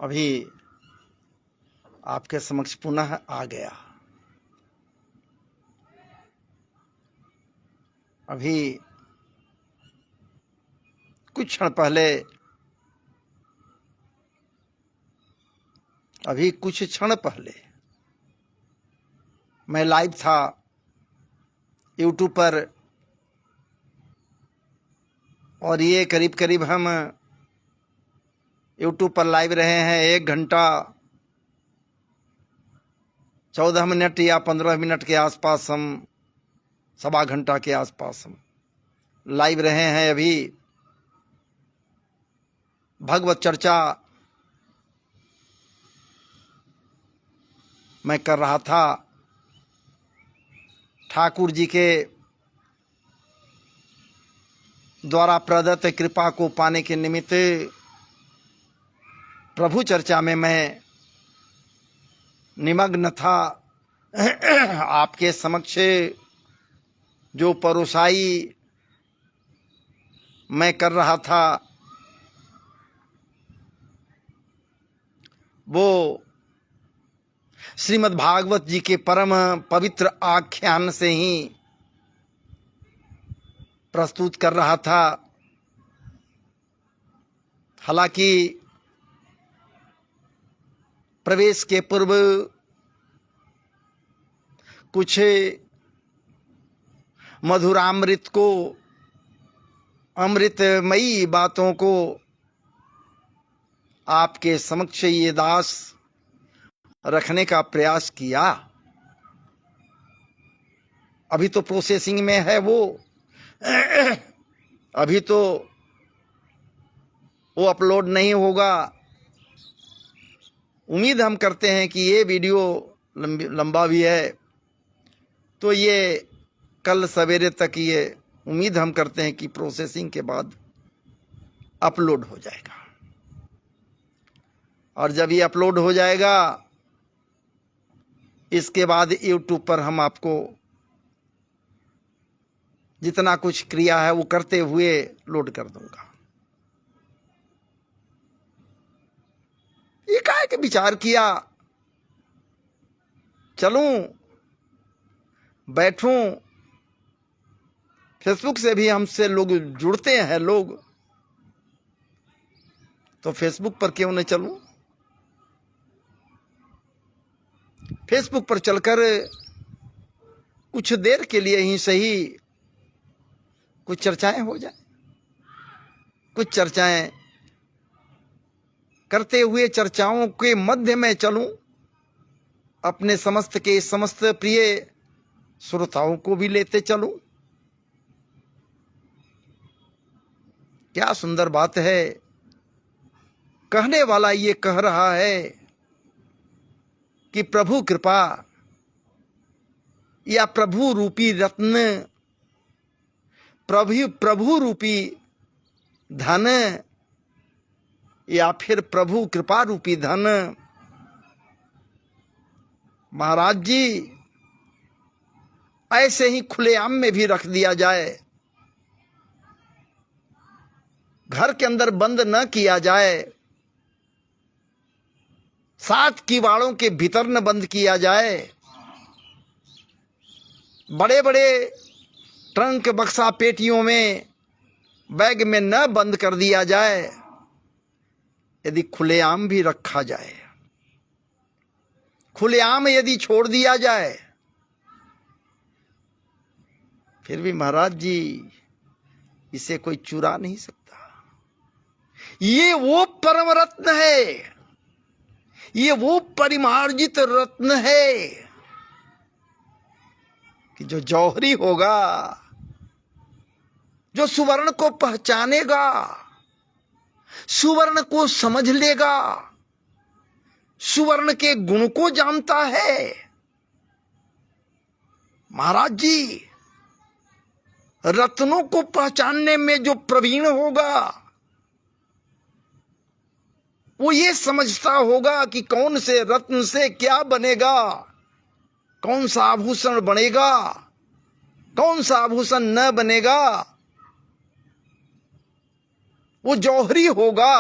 अभी आपके समक्ष पुनः आ गया। अभी कुछ क्षण पहले मैं लाइव था यूट्यूब पर, और ये करीब करीब हम यूट्यूब पर लाइव रहे हैं 1 घंटा 14 मिनट या 15 मिनट के आसपास, हम सवा घंटा के आसपास हम लाइव रहे हैं। अभी भगवत चर्चा मैं कर रहा था। ठाकुर जी के द्वारा प्रदत्त कृपा को पाने के निमित्त प्रभु चर्चा में मैं निमग्न था। आपके समक्ष जो परोसाई मैं कर रहा था वो श्रीमद् भागवत जी के परम पवित्र आख्यान से ही प्रस्तुत कर रहा था। हालांकि प्रवेश के पूर्व कुछ मधुरामृत को, अमृतमयी बातों को आपके समक्ष ये दास रखने का प्रयास किया। अभी तो प्रोसेसिंग में है वो, अभी तो वो अपलोड नहीं होगा। उम्मीद हम करते हैं कि ये वीडियो लंबा भी है तो ये कल सवेरे तक, ये उम्मीद हम करते हैं कि प्रोसेसिंग के बाद अपलोड हो जाएगा। और जब ये अपलोड हो जाएगा इसके बाद यूट्यूब पर हम आपको जितना कुछ क्रिया है वो करते हुए लोड कर दूंगा। ये काहे के विचार किया, चलूं बैठूं, फेसबुक से भी हमसे लोग जुड़ते हैं लोग, तो फेसबुक पर क्यों न चलूं। फेसबुक पर चलकर कुछ देर के लिए ही सही कुछ चर्चाएं हो जाए, कुछ चर्चाएं करते हुए चर्चाओं के मध्य में चलूं, अपने समस्त के समस्त प्रिय श्रोताओं को भी लेते चलूं। क्या सुंदर बात है। कहने वाला ये कह रहा है कि प्रभु कृपा या प्रभु रूपी रत्न, प्रभु रूपी धन या फिर प्रभु कृपा रूपी धन, महाराज जी ऐसे ही खुलेआम में भी रख दिया जाए, घर के अंदर बंद न किया जाए, 7 किवाड़ों के भीतर न बंद किया जाए, बड़े बड़े ट्रंक बक्सा पेटियों में बैग में न बंद कर दिया जाए, यदि खुलेआम भी रखा जाए, खुलेआम यदि छोड़ दिया जाए, फिर भी महाराज जी इसे कोई चुरा नहीं सकता। ये वो परम रत्न है, ये वो परिमार्जित रत्न है कि जो जौहरी होगा, जो सुवर्ण को पहचानेगा, सुवर्ण को समझ लेगा, सुवर्ण के गुण को जानता है, महाराज जी रत्नों को पहचानने में जो प्रवीण होगा वो ये समझता होगा कि कौन से रत्न से क्या बनेगा, कौन सा आभूषण बनेगा, कौन सा आभूषण न बनेगा, वो जौहरी होगा।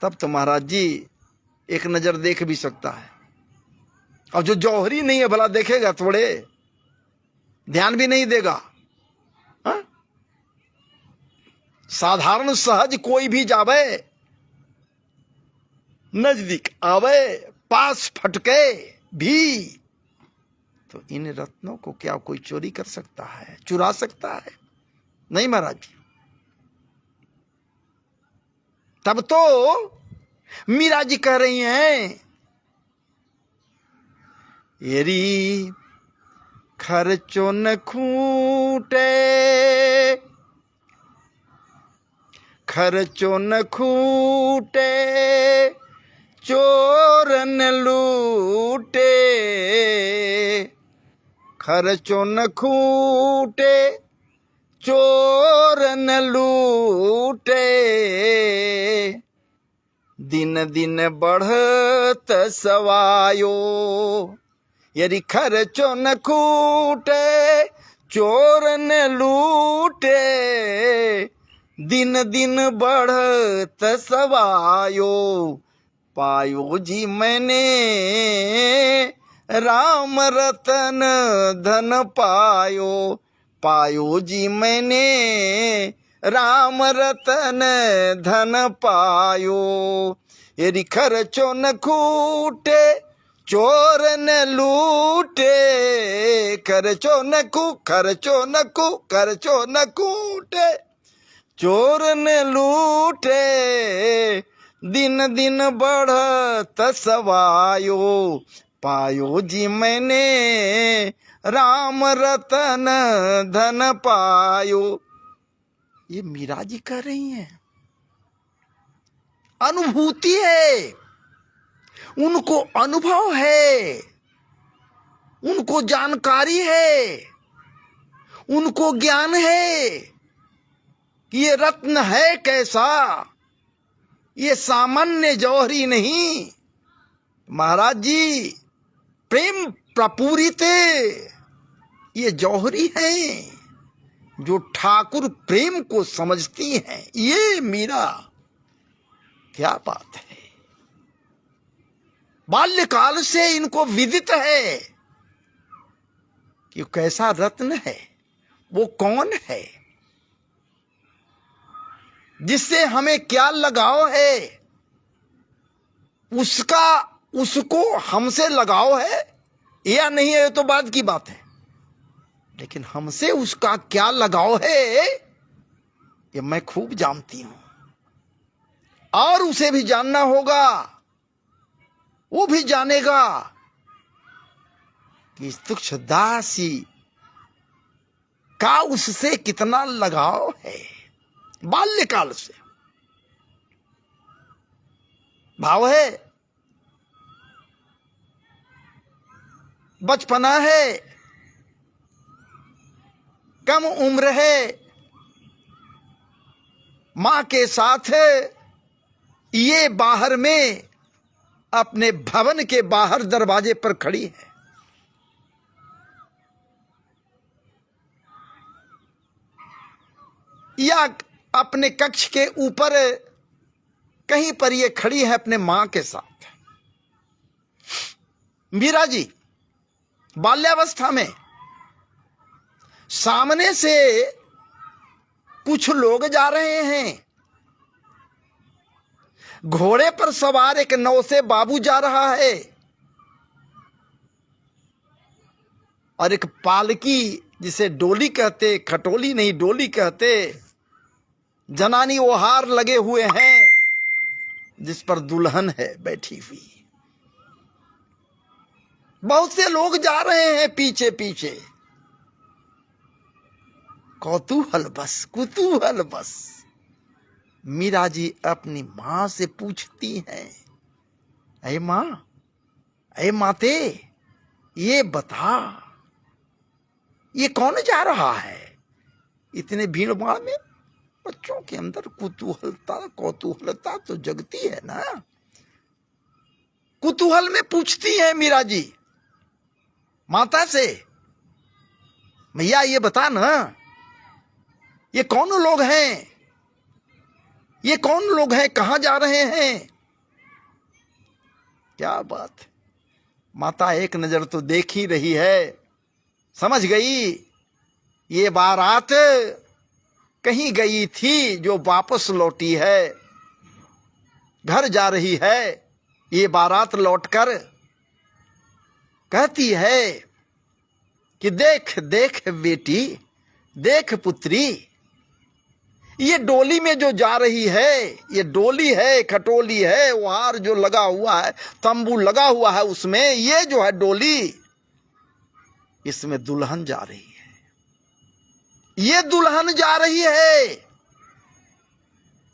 तब तो महाराज जी एक नजर देख भी सकता है। और जो जौहरी नहीं है भला देखेगा थोड़े, ध्यान भी नहीं देगा। हा? साधारण सहज कोई भी जावे, नजदीक आवे, पास फटके भी, तो इन रत्नों को क्या कोई चोरी कर सकता है, चुरा सकता है? नहीं महाराज जी। तब तो मीरा जी कह रही हैं, येरी खर्चो न खूटे, खर्चो न खूटे, चोर न लूटे, खर्चो न खूटे, चोर न लूटे, दिन दिन बढ़त सवायो। यदि खर्चो न खूटे, चोर न लूटे, दिन दिन बढ़त सवायो। पायो जी मैंने राम रतन धन पायो, पायो जी मैंने राम रतन धन पायो। यदि खर्चो न खूटे, चोर न लूटे, खर्चो न कूटे, चोर न लूटे, दिन दिन बढ़त सवायो। पायो जी मैंने राम रतन धन पायो। ये मीरा जी कह रही हैं, अनुभूति है, उनको अनुभव है, उनको जानकारी है, उनको ज्ञान है कि ये रत्न है कैसा, ये सामान्य जौहरी नहीं। महाराज जी प्रेम प्रपूरित ये जौहरी हैं, जो ठाकुर प्रेम को समझती हैं। ये मीरा, क्या बात है। बाल्यकाल से इनको विदित है कि कैसा रत्न है, वो कौन है, जिससे हमें क्या लगाव है, उसको हमसे लगाव है या नहीं है, ये तो बाद की बात है, लेकिन हमसे उसका क्या लगाव है ये मैं खूब जानती हूं। और उसे भी जानना होगा, वो भी जानेगा कि तुक्षदासी का उससे कितना लगाव है। बाल्यकाल से भाव है, बचपना है, कम उम्र है, मां के साथ ये बाहर में अपने भवन के बाहर दरवाजे पर खड़ी है। या अपने कक्ष के ऊपर कहीं पर ये खड़ी है अपने मां के साथ। मीरा जी बाल्यावस्था में सामने से कुछ लोग जा रहे हैं, घोड़े पर सवार एक नौसे बाबू जा रहा है और एक पालकी, जिसे डोली कहते, खटोली नहीं डोली कहते, जनानी ओहार लगे हुए हैं, जिस पर दुल्हन है बैठी हुई। बहुत से लोग जा रहे हैं पीछे पीछे। कौतूहल बस, कुतूहल बस। मीरा जी अपनी मां से पूछती हैं, अरे मां, अरे माते, ये बता, ये कौन जा रहा है इतने भीड़ भाड़ में? बच्चों के अंदर कौतूहलता तो जगती है ना। कुतूहल में पूछती है मीरा जी माता से, भैया ये बता ना, ये कौन लोग हैं, ये कौन लोग हैं, कहां जा रहे हैं? क्या बात है। माता एक नजर तो देख ही रही है, समझ गई ये बारात कहीं गई थी जो वापस लौटी है, घर जा रही है। ये बारात लौटकर कहती है कि देख देख बेटी, देख पुत्री, ये डोली में जो जा रही है, ये डोली है, खटोली है, वहार जो लगा हुआ है, तंबू लगा हुआ है, उसमें ये जो है डोली, इसमें दुल्हन जा रही है, ये दुल्हन जा रही है।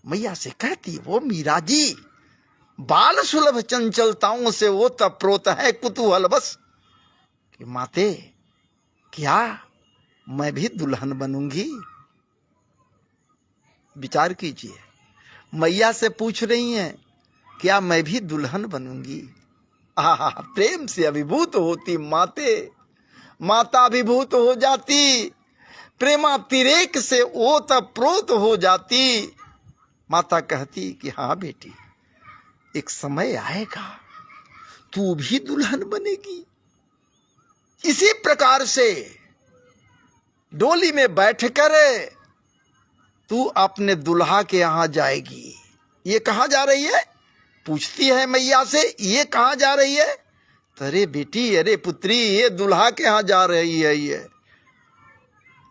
मैया से कहती वो मीरा जी, बाल सुलभ चंचलताओं से वो तप्रोत है कुतूहल बस कि माते क्या मैं भी दुल्हन बनूंगी। विचार कीजिए, मैया से पूछ रही हैं क्या मैं भी दुल्हन बनूंगी। आहा, प्रेम से अभिभूत होती माते, माता अभिभूत हो जाती, प्रेमातिरेक से ओतप्रोत हो जाती। माता कहती कि हाँ बेटी, एक समय आएगा तू भी दुल्हन बनेगी। इसी प्रकार से डोली में बैठकर तू अपने दुल्हा के यहां जाएगी। ये कहां जा रही है, पूछती है मैया से, ये कहां जा रही है। अरे बेटी, अरे पुत्री, ये दुल्हा के यहां जा रही है, ये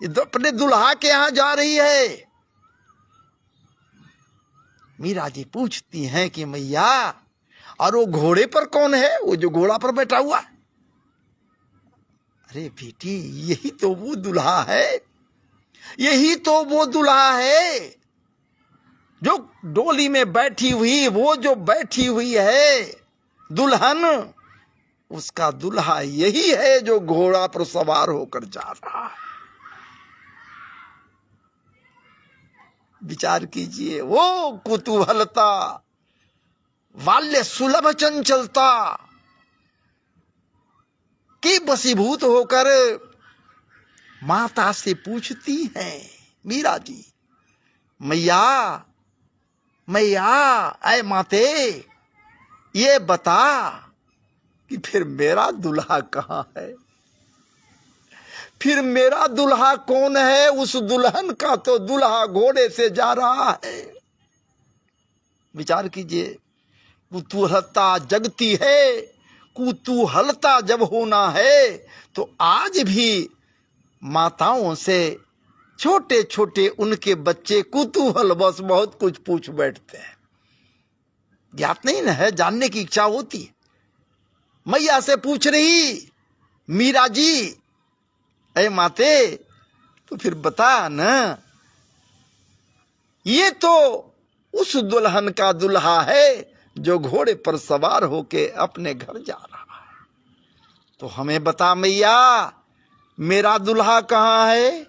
अपने दुल्हा के यहां जा रही है। मीरा जी पूछती हैं कि मैया, और वो घोड़े पर कौन है, वो जो घोड़ा पर बैठा हुआ। अरे बेटी, यही तो वो दुल्हा है, यही तो वो दुल्हा है जो डोली में बैठी हुई, वो जो बैठी हुई है दुल्हन, उसका दुल्हा यही है जो घोड़ा पर सवार होकर जा रहा है। विचार कीजिए, वो कुतूहलता, बाल्य सुलभ चंचलता की बसीभूत होकर माता से पूछती हैं मीरा जी, मैया मैया, ऐ माते, ये बता कि फिर मेरा दुल्हा कहां है, फिर मेरा दुल्हा कौन है। उस दुल्हन का तो दुल्हा घोड़े से जा रहा है। विचार कीजिए, कुतूहलता जगती है, कुतूहलता जब होना है तो आज भी माताओं से छोटे छोटे उनके बच्चे कुतूहल बस बहुत कुछ पूछ बैठते हैं। ज्ञात नहीं ना है, जानने की इच्छा होती है। मैया से पूछ रही मीरा जी, ऐ माते, तो फिर बता न, ये तो उस दुल्हन का दुल्हा है जो घोड़े पर सवार होके अपने घर जा रहा है। तो हमें बता मैया, मेरा दुल्हा कहाँ है,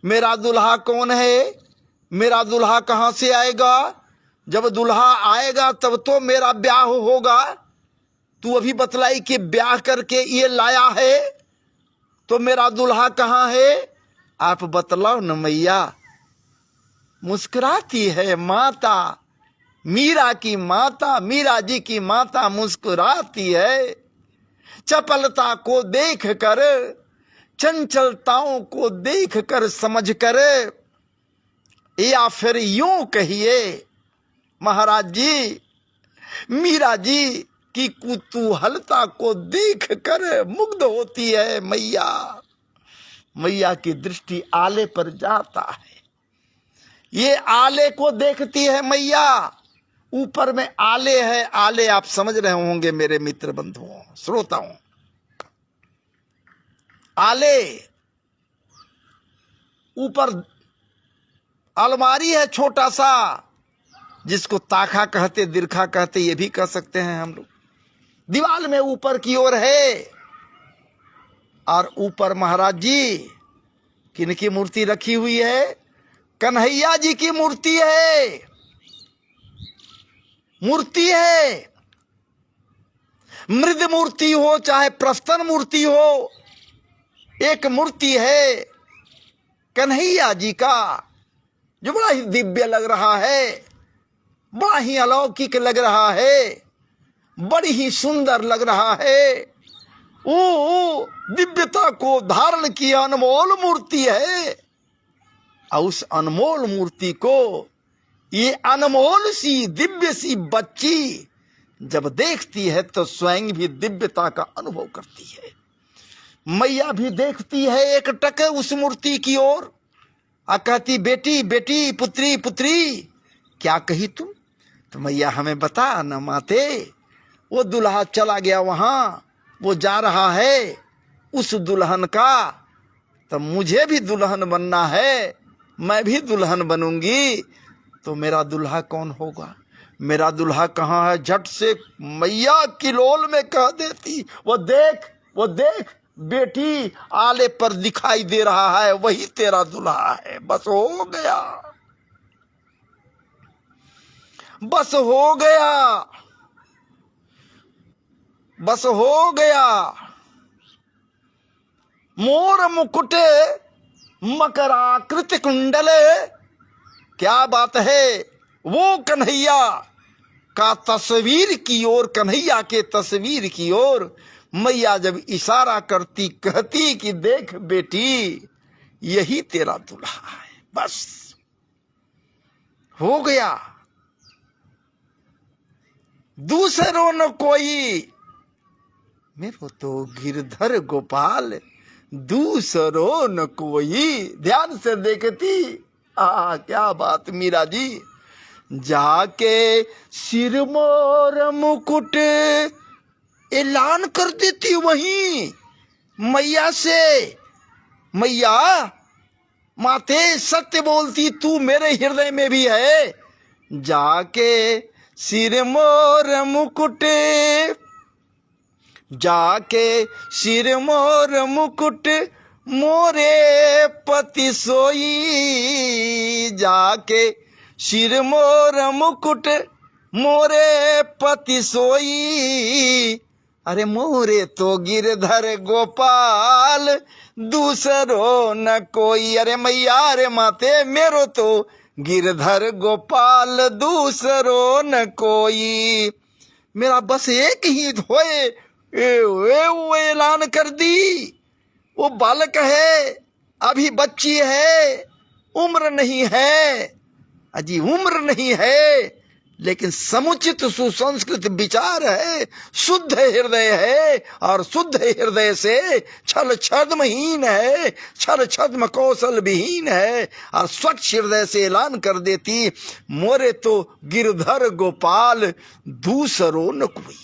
मेरा दुल्हा कौन है, मेरा दुल्हा कहां से आएगा। जब दुल्हा आएगा तब तो मेरा ब्याह होगा। तू अभी बतलाई कि ब्याह करके ये लाया है, तो मेरा दुल्हा कहां है, आप बतलाओ न मैया। मुस्कुराती है माता, मीरा की माता, मीरा जी की माता मुस्कुराती है। चपलता को देख कर, चंचलताओं को देख कर, समझ कर, या फिर यूं कहिए महाराज जी, मीरा जी की कुतूहलता को देख कर मुग्ध होती है मैया। मैया की दृष्टि आले पर जाता है, ये आले को देखती है मैया। ऊपर में आले है, आले आप समझ रहे होंगे मेरे मित्र बंधुओं, श्रोताओं। आले ऊपर अलमारी है छोटा सा, जिसको ताखा कहते, दिरखा कहते, ये भी कह सकते हैं हम लोग। दीवार में ऊपर की ओर है, और ऊपर महाराज जी किनकी मूर्ति रखी हुई है, कन्हैया जी की मूर्ति है, मूर्ति है। मृद मूर्ति हो चाहे प्रस्तन मूर्ति हो, एक मूर्ति है कन्हैया जी का, जो बड़ा ही दिव्य लग रहा है, बड़ा ही अलौकिक लग रहा है। बड़ी ही सुंदर लग रहा है। वो दिव्यता को धारण किया अनमोल मूर्ति है। और उस अनमोल मूर्ति को ये अनमोल सी दिव्य सी बच्ची जब देखती है तो स्वयं भी दिव्यता का अनुभव करती है। मैया भी देखती है एक टक उस मूर्ति की ओर, कहती बेटी बेटी, पुत्री पुत्री, क्या कही तुम? तो मैया हमें बता न माते। वो दुल्हा चला गया वहां, वो जा रहा है उस दुल्हन का, तो मुझे भी दुल्हन बनना है, मैं भी दुल्हन बनूंगी। तो मेरा दुल्हा कौन होगा? मेरा दुल्हा कहाँ है? झट से मैया की लोल में कह देती, वो देख बेटी, आले पर दिखाई दे रहा है, वही तेरा दुल्हा है। बस हो गया, बस हो गया, बस हो गया। मोर मुकुटे मकराकृत कुंडले, क्या बात है। वो कन्हैया का तस्वीर की ओर, कन्हैया के तस्वीर की ओर मैया जब इशारा करती, कहती कि देख बेटी, यही तेरा दूल्हा है। बस हो गया, दूसरों न कोई, मेरे तो गिरधर गोपाल, दूसरों न कोई। ध्यान से देखती, क्या बात मीरा जी। जाके सिरमौर मुकुट ऐलान कर देती वहीं मैया से, मैया माते सत्य बोलती, तू मेरे हृदय में भी है। जाके सिरमौर मुकुट, जाके सिरमौर मुकुट मोरे पति सोई, जाके सिरमौर मुकुट मोरे पति सोई। अरे मोरे तो गिरधर गोपाल, दूसरो न कोई। अरे मैया, अरे माते, मेरो तो गिरधर गोपाल, दूसरो न कोई। मेरा बस एक ही होए, वो ऐलान कर दी। वो बालक है, अभी बच्ची है, उम्र नहीं है, अजी उम्र नहीं है, लेकिन समुचित सुसंस्कृत विचार है, शुद्ध हृदय है, और शुद्ध हृदय से छल छद्महीन है, छल छद्म कौशल विहीन है, और स्वच्छ हृदय से ऐलान कर देती, मोरे तो गिरधर गोपाल, दूसरो न कोई।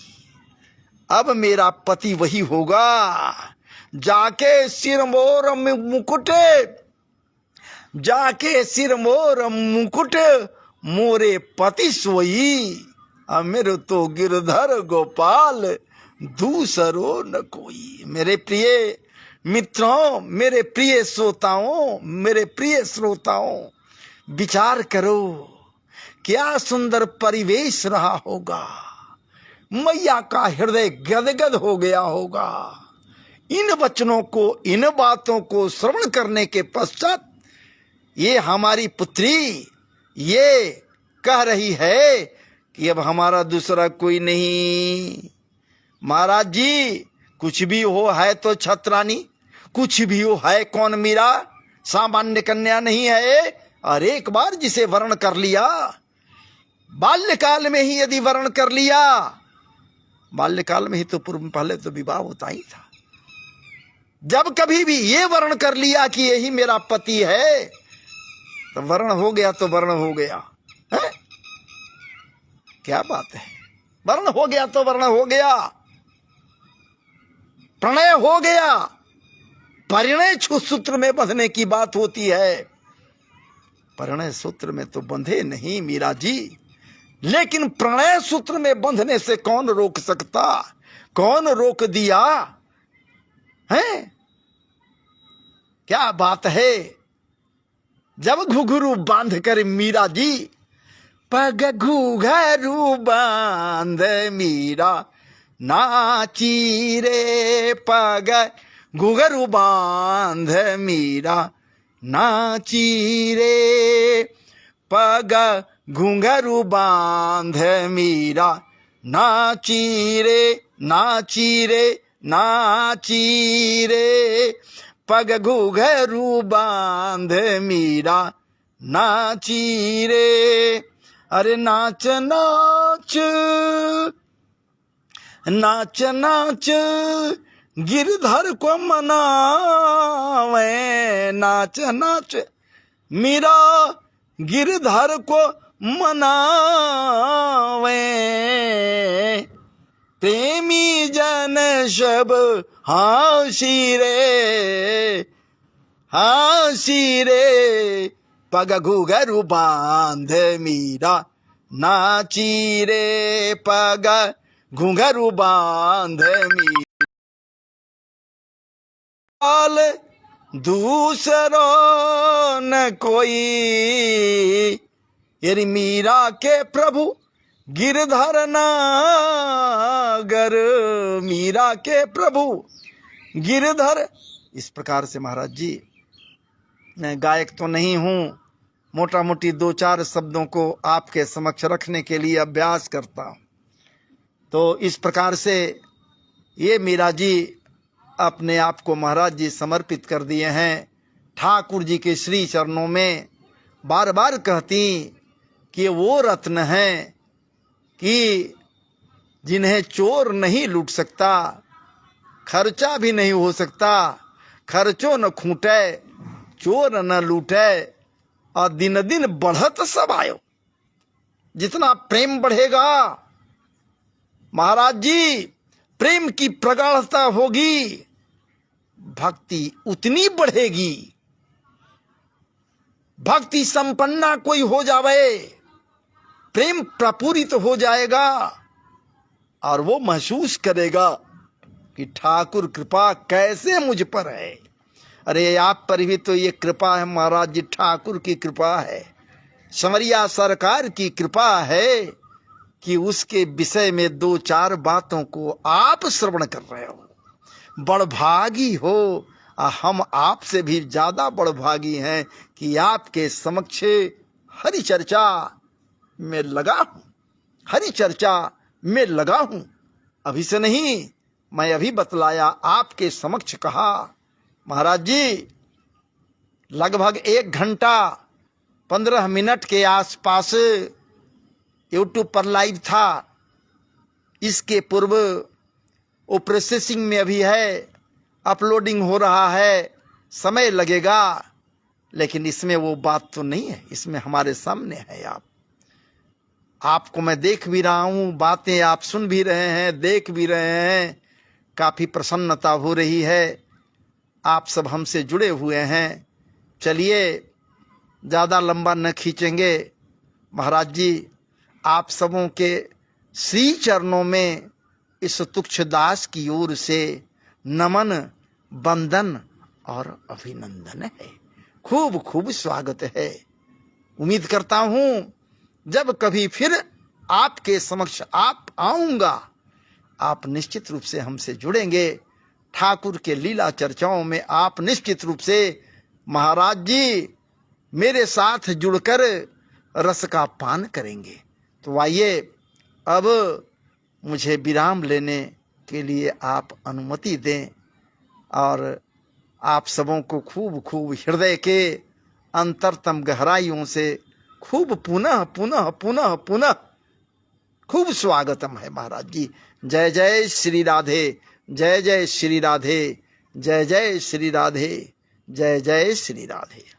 अब मेरा पति वही होगा। जाके सिरमौर मुकुट, जाके सिरमौर मुकुट मोरे पति सोई। अब मेरे तो गिरधर गोपाल, दूसरो न कोई। मेरे प्रिय मित्रों, मेरे प्रिय श्रोताओं, मेरे प्रिय श्रोताओं, विचार करो, क्या सुंदर परिवेश रहा होगा। मैया का हृदय गदगद हो गया होगा। इन वचनों को, इन बातों को श्रवण करने के पश्चात ये हमारी पुत्री ये कह रही है कि अब हमारा दूसरा कोई नहीं। महाराज जी, कुछ भी हो है तो छत्रानी, कुछ भी हो है कौन मीरा, सामान्य कन्या नहीं है। और एक बार जिसे वर्ण कर लिया, बाल्यकाल में ही यदि वर्ण कर लिया, बाल्यकाल में ही तो पूर्व पहले तो विवाह होता ही था। जब कभी भी ये वर्ण कर लिया कि यही मेरा पति है, तो वर्ण हो गया तो वर्ण हो गया है? क्या बात है, वर्ण हो गया तो वर्ण हो गया, प्रणय हो गया। परिणय सूत्र में बंधने की बात होती है, परिणय सूत्र में तो बंधे नहीं मीरा जी, लेकिन प्रणय सूत्र में बंधने से कौन रोक सकता, कौन रोक दिया है? क्या बात है। जब घुघरू बांध कर मीरा जी, पग घुघरू बांध मीरा नाची रे, पग घुघरू बांध मीरा नाची रे, पग घुंघरू बांध मीरा नाची रे नाची रे नाची रे, पग घुंघरू बांध मीरा नाची रे। अरे नाच नाच नाच नाच गिरधर को मनावे, नाच नाच मीरा गिरधर को मनावे। प्रेमी जन सब हासी रे हासी रे, पग घुंघरू बांध मीरा नाची रे, पग घुंघरू बांध मीरा। दूसरो न कोई, येरी मीरा के प्रभु गिरधर नागर, मीरा के प्रभु गिरधर। इस प्रकार से महाराज जी, मैं गायक तो नहीं हूँ, मोटा मोटी 2-4 शब्दों को आपके समक्ष रखने के लिए अभ्यास करता हूँ। तो इस प्रकार से ये मीरा जी अपने आप को महाराज जी समर्पित कर दिए हैं ठाकुर जी के श्री चरणों में। बार बार कहती कि वो रत्न हैं कि जिन्हें चोर नहीं लूट सकता, खर्चा भी नहीं हो सकता, खर्चो न खूंटे चोर न लूटे, और दिन दिन बढ़त सब आयो। जितना प्रेम बढ़ेगा महाराज जी, प्रेम की प्रगाढ़ता होगी, भक्ति उतनी बढ़ेगी। भक्ति संपन्ना कोई हो जावे, प्रेम प्रपूरित हो जाएगा, और वो महसूस करेगा कि ठाकुर कृपा कैसे मुझ पर है। अरे आप पर भी तो ये कृपा है महाराज जी, ठाकुर की कृपा है, संवरिया सरकार की कृपा है कि उसके विषय में 2-4 बातों को आप श्रवण कर रहे हो। बड़भागी हो, हम आपसे भी ज्यादा बड़भागी हैं कि आपके समक्ष हरि चर्चा में लगा हूं, हरि चर्चा में लगा हूं। अभी से नहीं, मैं अभी बतलाया, आपके समक्ष कहा। महाराज जी लगभग 1 घंटा 15 मिनट के आसपास यूट्यूब पर लाइव था। इसके पूर्व वो प्रोसेसिंग में अभी है, अपलोडिंग हो रहा है, समय लगेगा, लेकिन इसमें वो बात तो नहीं है, इसमें हमारे सामने है। आपको मैं देख भी रहा हूं, बातें आप सुन भी रहे हैं, देख भी रहे हैं, काफी प्रसन्नता हो रही है। आप सब हमसे जुड़े हुए हैं। चलिए ज्यादा लंबा न खींचेंगे। महाराज जी आप सबों के श्री चरणों में इस तुच्छदास की ओर से नमन, वंदन और अभिनंदन है। खूब खूब स्वागत है। उम्मीद करता हूं जब कभी फिर आपके समक्ष आप आऊंगा, आप निश्चित रूप से हमसे जुड़ेंगे। ठाकुर के लीला चर्चाओं में आप निश्चित रूप से महाराज जी मेरे साथ जुड़कर रस का पान करेंगे। तो आइए अब मुझे विराम लेने के लिए आप अनुमति दें, और आप सबों को खूब खूब हृदय के अंतरतम गहराइयों से खूब पुनः पुनः पुनः पुनः खूब स्वागतम है महाराज जी। जय जय श्री राधे, जय जय श्री राधे, जय जय श्री राधे, जय जय श्री राधे।